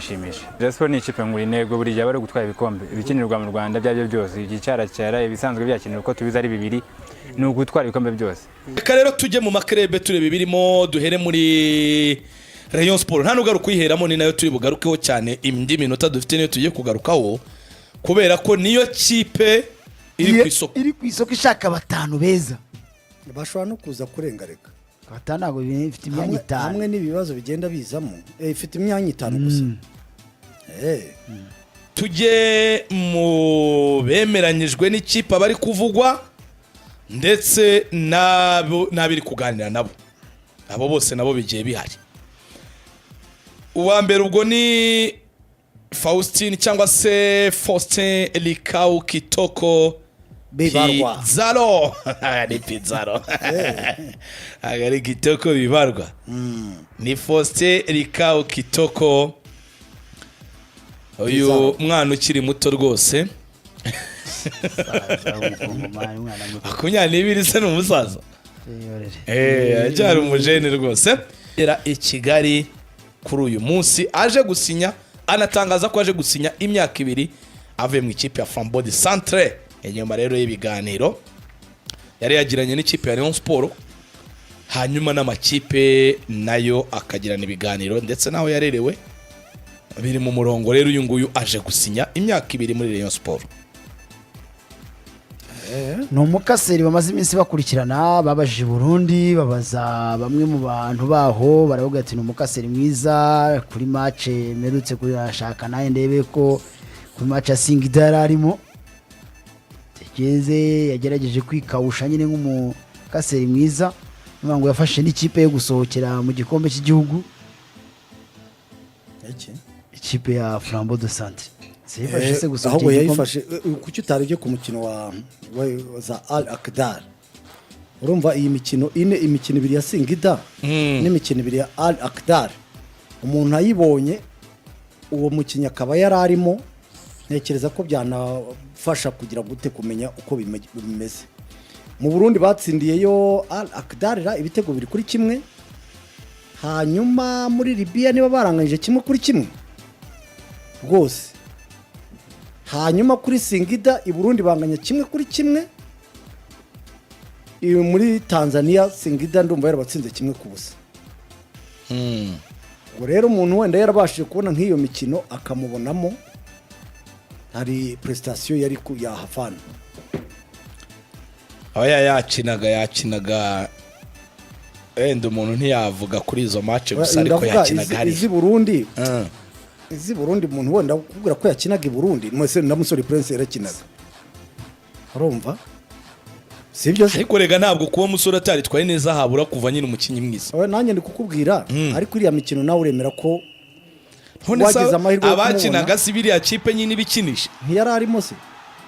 biranshimisha. Rayon Sport ni ikipe nguri intego buri gihe bari gutwara ibikombe ibikinirwa mu Rwanda byabyo byose igicara ibisanzwe byakinirwa ko tubiza ari bibiri ni ugutwara ibikombe byose. Reka rero tujye mu makrebe turebe birimo duhere muri Rayon Sport nta nugaruka kuyiheramo ni nayo turi bugarukeho cyane indi minota dufite niyo tugiye kugarukaho kubera ko niyo kipe iri ku isoko ishaka batanu beza bashobora no kuza kurengareka batanago bifite imyanya itanu hamwe n'ibibazo bigenda bizamo ifite imyanya itanu gusa tujye mu bemeranyijwe n'ikipe abari kuvugwa ndetse n'abiri kuganira nabo abo bose nabo bigiye bihari. Uwa mbere ubwo ni Faustino cyangwa se Faustin Likau Kitoko Bibarwa Zaro ni Pizarro agari Kitoko Bibarwa ni Faustin Likau Kitoko uyu mwana ukiri muto rwose akunyana ibiri se n'umusaza ajyara umujene rwose era i Kigali kuri uyu munsi aje gusinya anatangaza ko aje gusinya imyaka 2 avuye mu ikipe ya Flambeau du Centre. Nyuma rero y'ibiganiro yari yagiranye n'ikipe ya Rayon Sport hanyuma n'amakipe nayo akagirana ibiganiro ndetse naho yarerewe biri mu murongo rero uyu nguyu aje gusinya imyaka 2 muri Rayon Sport. No mukaseri bamaze iminsi bakurikirana babajije Burundi babaza bamwe mu bantu baho baravuga ati no mukaseri mwiza kuri match merutse kuri ashaka naye ndebe ko kuri match asingidara arimo tegeze yagerageje kwikawusha nyine nk'umukaseri mwiza ngo yafashe n'ikipe yo gusohokera mu gikombe cy'igihugu ikipe ya Flambeau du Centre sifashe se gusohokera ahubwo yayifashe kuki utarije ku mukino wa za Al Akdar urumva iyi mikino imikino 2 ya Singida n'imikino 2 ya Al Akdar umuntu ayibonye uwo mukinya akaba yararimo ntekereza ko byanafasha kugira gute kumenya uko bimeze. Mu Burundi batsindiyeyo Al Akdar ibitego 2-1 hanyuma muri Libya niba baranganyije 1-1 rwose hanyuma kuri Singida i Burundi banganya 1-1 muri Tanzania Singida ndumva yarabatsinze 1-0 ngo rero umuntu wenda yarabashije kubona nk'iyo mikino akamubonamo hari prestation yari ku ya Hafana aya yakinaga enda umuntu ntiyavuga kuri izo match gusa ariko yakinaga hari izi Burundi umuntu wenda kubwira ko yakinaga i Burundi mwese na Musore Prince yarakinaga urumva sibyo ariko rega ntabwo kuba Musore atari twaye neza habura kuva nyine umukinyi mwiza nanjye ndi kukubwira ariko iriya mikino nawe uremera ko wagize amahirwe abakinaga sibiri ya kipe nyine bikinisha ntiyari arimo se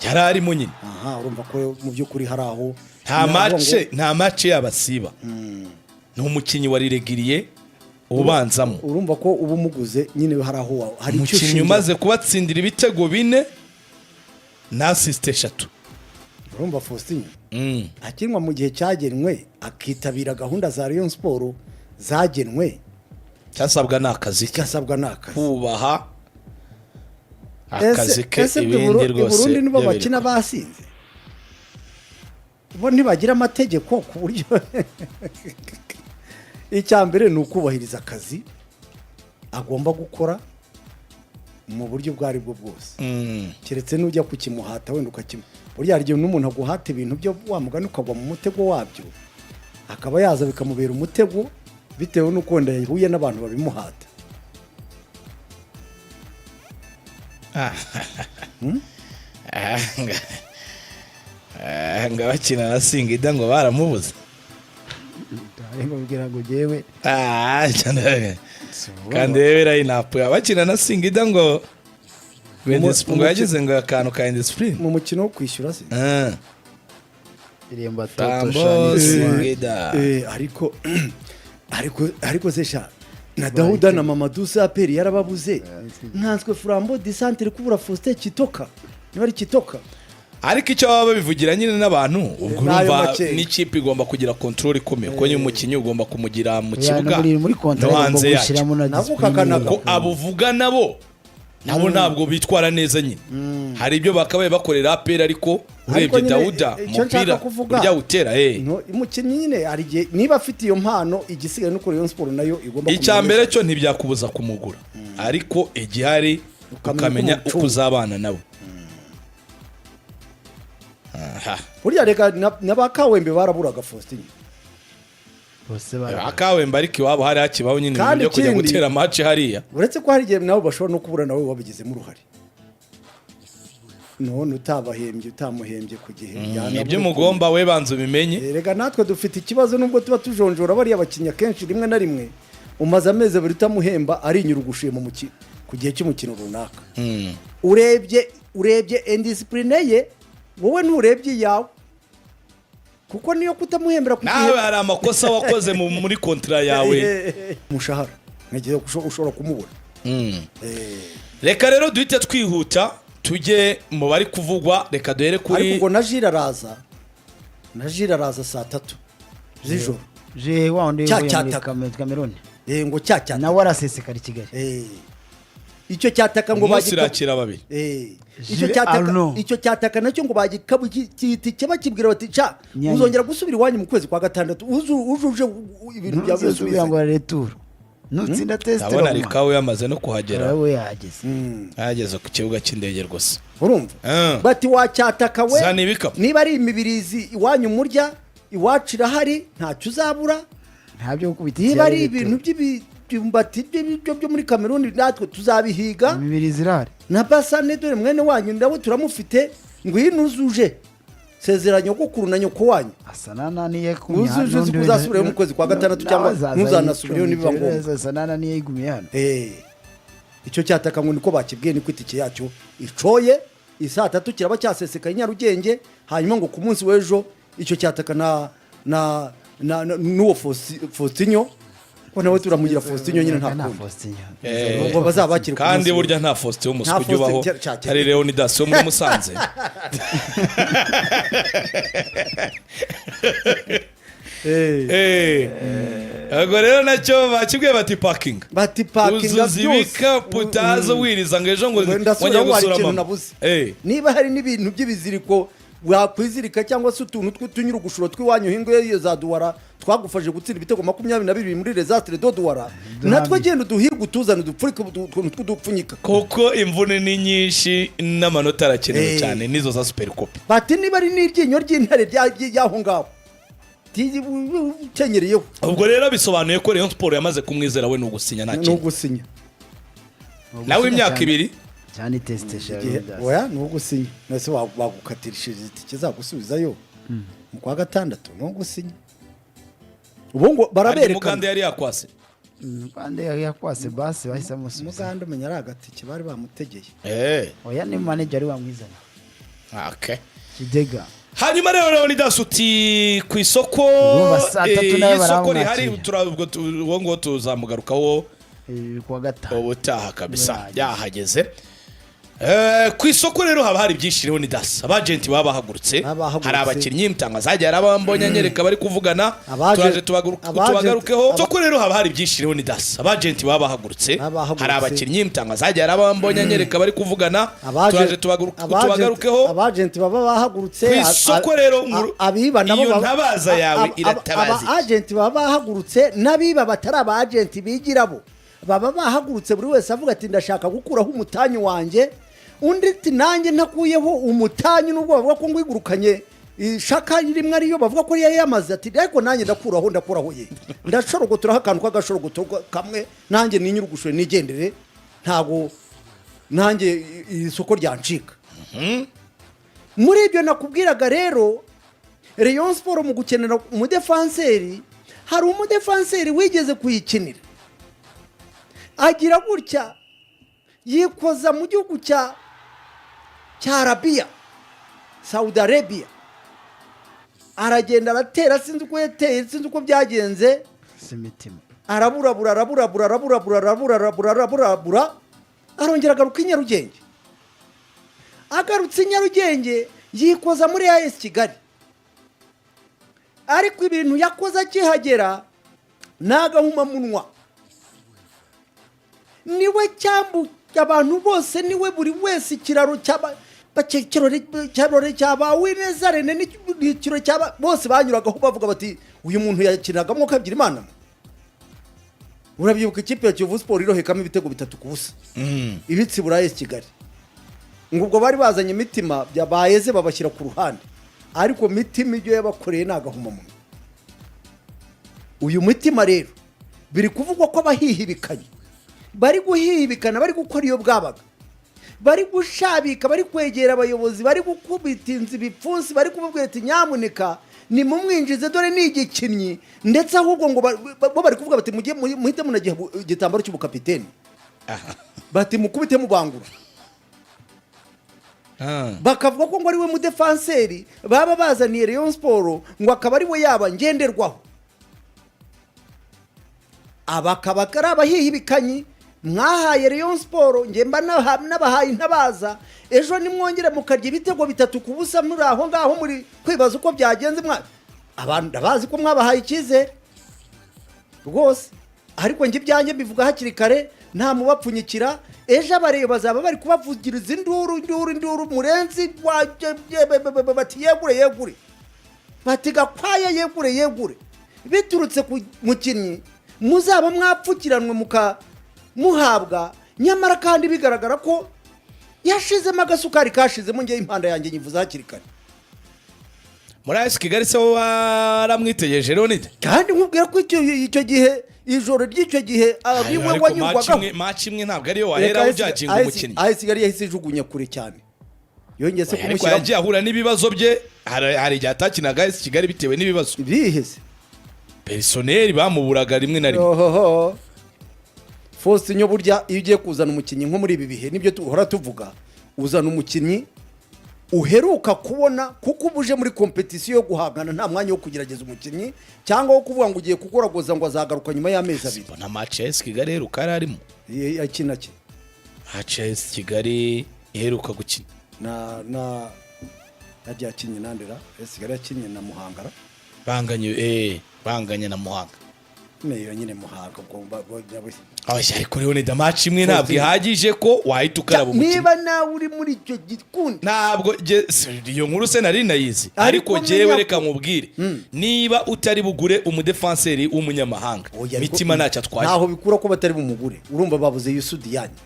yari arimo nyine urumva ko mu byukuri hari aho nta match yabasiba ni umukinyi wari regiriye ubanzamo urumva ko ubu muguze nyine hari aho hari icyo umukinyi umaze kubatsindira ibitego 4 na assist 3 urumva Faustino akinwa mu gihe cyagenwe akitabira gahunda za Rayon Sport zagenwe cyasabwa n'akazi kubaha akazi ke ibindi rwose Burundi nibo bakina basinze bo ntibagira amategeko ku buryo icyambere ni ukubahiriza akazi agomba gukora mu buryo bwari bwo bwose keretse n'ujya kukimuhata wenda ukakimu burya hari igihe n'umuntu aguhata ibintu byo wamugana ukagwa mu mutego wabyo akaba yaza bikamubera umutego bitewe n'uko wenda yahuye n'abantu babimuhata nga bakina na Singida ngo baramubuza ngo bigira ngo jewe kandi rero inapo abakina na Singida ngo ngo yagize ngo akantu ka indiscipline mu mukino wo kwishyura se iremba toto Singida ariko sesha na Dauda na Mamadou Saperi yarababuze nkanswe Flambeau du Centre kubura Faustin Kitoka niba ari Kitoka ariko icyo baba bivugira nyine n'abantu ubwo urumva n'ikipe igomba kugira control ikomeye ko umukinyi ugomba kumugira mu kibuga no hanze yacu ko abuvuga nabo nabo ntabwo bitwara neza nyine hari ibyo bakabaye bakorera APR ariko urebye Dawuda umupira urya utera umukinnyi nyine hari igihe niba afite iyo mpano igisigaye nuko Rayon Sport nayo igomba icya mbere cyo ntibyakubuza kumugura ariko igihari ukamenya uko uzabana nawe burya reka n'abakawembe baraburaga Faustino akawembe ariko iwabo hari hakibaho nyine ibyo kujya gutera match hariya uretse ko hari igihe nabo bashobora no kubura nawe wabigizemo uruhare none utamuhembye ku gihe ibyo mugomba we banza ubimenye reka natwe dufite ikibazo nubwo tuba tujonjora bariya bakinya kenshi rimwe na rimwe umaze amezi abiri utamuhemba ari inyurugushiye mu mukino ku gihe cy'umukino runaka urebye indiscipline ye wowe nturebye iyawe kuko niyo kutamuhembera ku gihe nawe hari amakosa wakoze muri kontra yawe umushahara nkagiye ushobora kumubura reka rero duhite twihuta tujye mu bari kuvugwa reka duhere kuri ariko na Jira araza saa 3 z'ijoro je wande Cameroon ngo cyataka nawe arasesekara i Kigali icyo cyataka ngo bagirakira babiri icyo cyataka nacyo ngo bagikabukiti cyabakibwira bati ca uzongera gusubira iwanyu mu kwezi kwa gatandatu ujuje ibintu byawe byose ngo retour nutsinda test abona rikawe yamaze no kuhagera we yageze ku kibuga cy'indege rwose urumva bati wacyataka we niba ari imibirizi iwanyu murya iwacu irahari ntacyo uzabura ntabyo gukubita niba ari ibintu by'ibyumbati byo muri Cameroon natwe tuzabihiga imibirizi irahari na basane dore mwene wanyu ndawe turamufite ngo yinuzuje sezeranya gukuru na nyoko wanyu asanana niye uzuje kuzasubira mu kwezi kwa gatandatu cyangwa ntuzanasubirayo nibiba ngombwa asanana niye igumiye hano icyo cyataka ngo niko bakibwiye ni kwitike yacyo icoye Saa 3 kiraba cyaseseka Nyarugenge hanyuma ngo ku munsi w'ejo icyo cyataka na nuwo Faustino ko nawe turamugira Faustino nyine nta kundi ngo bazabakira kandi burya nta Faustino umusujyo baho hari Leonidas wo muri Musanze Ego rero nacyo bakibwiye bati parking uzuzibika putazo wiriza ngo ejo ngo wajya gusura mama niba hari n'ibintu by'ibiziriko wakwizirika cyangwa se utuntu tw'utunyurugushuro tw'iwanyu hingo iyo za Duwara twagufashe gutsinda ibitego 22 muri Resastre do Duwara natwe genda duhiga utuzana udupfurika utuntu tw'udupfunyika kuko imvune ni nyinshi n'amanota arakenewe cyane nizo za super copy bati niba ari n'iryinyo ry'intare ryaho ngaho tenyereyeho ubwo rero bisobanuye ko Rayon Sport yamaze kumwizera we n'ugusinya n'ugusinya nawe imyaka 2 cyane testation oya n'ugusinya nese bagukatirishije itike zagusubizayo mu kwa gatandatu n'ugusinya ubu ngo barabereka mugande yari yakwase mugande yari yakwase basi bahise amusubiza mugande umenya ari agatike bari bamutegeye oya ni manager ari wamwizana okay Kidega hanyuma rero Leonidas uti ku isoko isoko rihari turabwo ngo tuzamugarukaho kwa gatanu ubutaha kabisa yahageze ku isoko rero haba hari byinshi Leonidas abagenti baba bahagurutse hari abakinnyi mtangazaje arabambonye nyereka bari kuvugana turaje tubagarukeho isoko rero haba hari byinshi Leonidas abagenti baba bahagurutse hari abakinnyi mtangazaje arabambonye nyereka bari kuvugana turaje tubagarukeho abagenti baba bahagurutse ku isoko rero abiba nabo ntabaza yawe iratabazi abagenti baba bahagurutse nabiba batari abagenti bigirabo baba bahagurutse buri wese avuga ati ndashaka gukuraho umutanyu wanjye undi ati nanjye ntakuyeho umutanyu nubwo bavuga ko ngwigurukanye ishaka rimwe ariyo bavuga ko yari yamaze ati ariko nanjye ndakuraho ye ndashorogotora akantu k'agashorogoto kamwe nanjye ninyurugushure nigendere ntago nanjye isoko ryancika muri ibyo nakubwiraga rero Rayon Sport mu gukenera umudefanseri hari umudefanseri wigeze kuyikinira agira gutya yikoza mu gihugu cya Arabia Saudi Arabia aragenda aratera sinzi uko yateye sinzi uko byagenze simitima araburabura arongera agaruka i Nyarugenge agarutse i Nyarugenge yikoza muri AS Kigali ariko ibintu yakoze akihagera nagahuma munwa niwe abantu bose niwe buri wese ikiraro cy'ikirore cyaba winezarene n'ikiraro cyaba bose banyuragaho bavuga bati uyu muntu yakinagamo kabyira imana. Urabyibuka ikipe ya Kiyovu Sport irohekamo ibitego 3-0 ibitsi buraye Kigali ngo ubwo bari bazanye imitima byabayeze babashyira ku ruhande ariko mitima ibyo yabakoreye nagahuma mu uyu mutima rero biri kuvugwa ko abahihibikanye bari guhihibikana bari gukora iyo bwabaga bari gushabika bari kwegera abayobozi bari gukubita inzi bipfunsi bari kubabwira ati nyamuneka ni mumwinjize dore ni igikinnyi ndetse ahubwo ngo bo bari kuvuga bati muhite munagiye igitambaro cy'ubukapiteni bati mukubite mubangura bakavuga ko ngo ari we mudefanseri baba bazaniye Rayon Sport ngo akaba ari we yaba ngenderwaho abakaba ari abahihibikanyi mwahaye Rayon Sport nge mba nabahaye intabaza ejo nimwongere mukarya ibitego 3-0 muri aho ngaho muri kwibaza uko byagenze abantu bazi ko mwabahaye icyizere rwose ariko nge byanjye bivuga hakiri kare nta mubapfunyikira ejo abareba bazaba bari kubavugiriza induru murenzi bati yegure bati gakwaya yegure biturutse ku mukinnyi muzaba mwapfukiranwe muhabwa nyamara kandi bigaragara ko yashizemo agasukari kashizemo ngiye impanda yanjye nyivuza hakiri kare muri AS Kigali se waramwitegereje Leonide kandi nkubwira ko icyo gihe ijoro ry'icyo gihe abiwe wanyurwagaho match imwe ntabwo ariyo wahera ujyakinga umukinnyi AS Kigali yahise ijugunya kure cyane yongeze kumushyira yagiye ahura n'ibibazo bye hari igihe atakinaga AS Kigali bitewe n'ibibazo biheze personnel bamuburaga rimwe na rimwe Faustino burya iyo ugiye kuzana umukinnyi nko muri ibi bihe nibyo tuhora tuvuga uzana umukinnyi uheruka kubona kuko ubuje muri competition yo guhangana nta mwanya wo kugerageza umukinnyi cyangwa wo kuvuga ngo ugiye kugoragoza ngo azagaruka nyuma y'amezi 2 na match AS Kigali heruka arimo yakina match AS Kigali iheruka gukina na yagiye akinye nandera AS Kigali yakinye na Muhangara banganye na Muhanga meyo nyine Muhanga ugomba ariko Leonide match imwe ntabwo ihagije ko wahita ukaraba umukinnyi niba nawe uri muri icyo gikundi ntabwo iyo nkuru se nari nayizi ariko jewe reka nkubwire niba utari bugure umudefanseri w'umunyamahanga mitima ntacyo atwaye naho bikura ko batari bumugure urumva babuze Yusudi yanyu